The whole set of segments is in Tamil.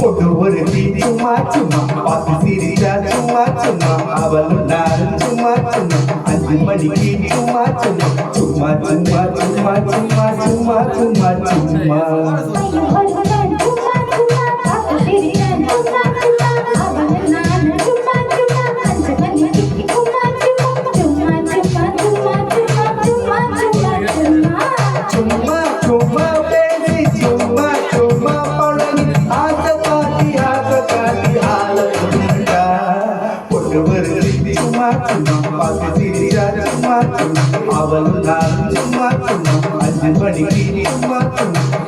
பொண்ணு ஒரு தீ சும்மா சும்மா பார்த்து சிரிச்சா சும்மா சும்மா அவளும் நானும் சும்மா சும்மா 5 மணிக்கு சும்மா சும்மா சும்மா சும்மா சும்மா சும்மா சும்மா சும்மா சும்மா அவளும் நானும் சும்மா சும்மா 5 மணிக்கு சும்மா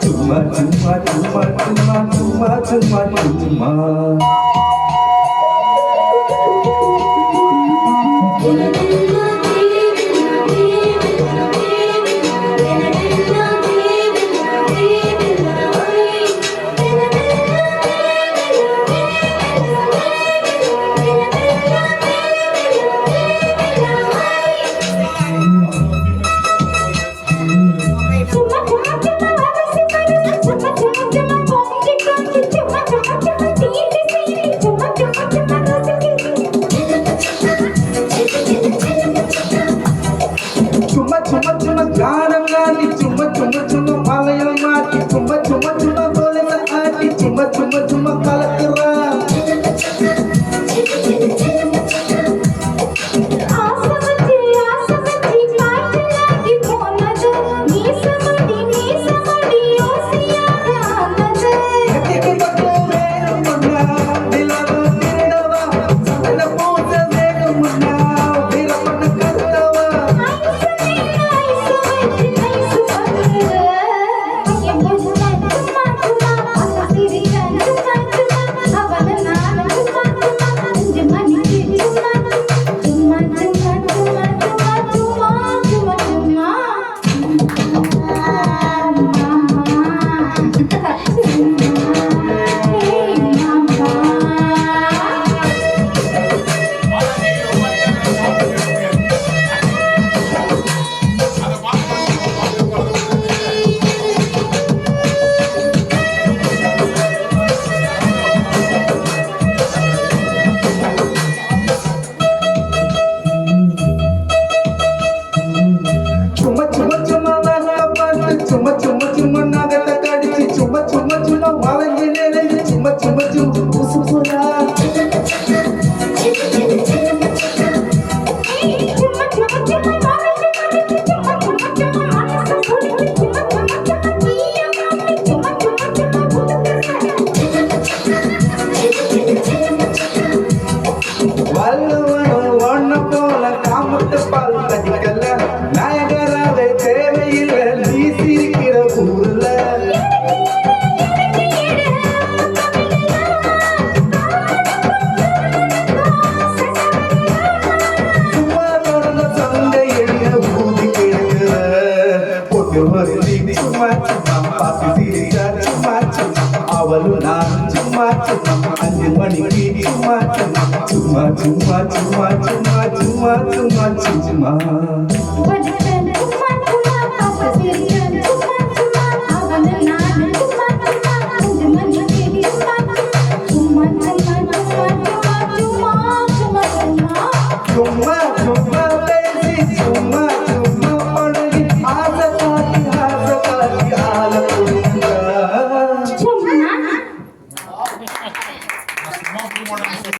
சும்மா சும்மா சும்மா சும்மா சும்மா சும்மா சும்மா गानम गानी चुम्मा चुम्मा चुम्मा मालयम माटी चुम्मा चुम्मा चुम्मा बोले सा आटी चुम्मा चुम्मा चुम्मा कलकरा चुम्मा चुम्मा चुम्मा नागत काढीची चुम्मा चुम्मा चुम्मा वाळंगी नेलेली चुम्मा चुम्मा चुम्मा उसपुरा वर्ण पोल कामत पाल कदिकल नायगरावे தேவையில்லை நீ சிரிக்கிற ஊர்ல சும்மா தொடர்ந்த சந்தை என்ன ஊதி கிடக்குற பொண்ணு ஒரு சும்மா சும்மா பார்த்து சிரிச்சா சும்மா சும்மா அவளும் நானும் சும்மா சும்மா 5 மணிக்கு சும்மா சும்மா சும்மா சும்மா சும்மா சும்மா சும்மா சும்மா சும்மா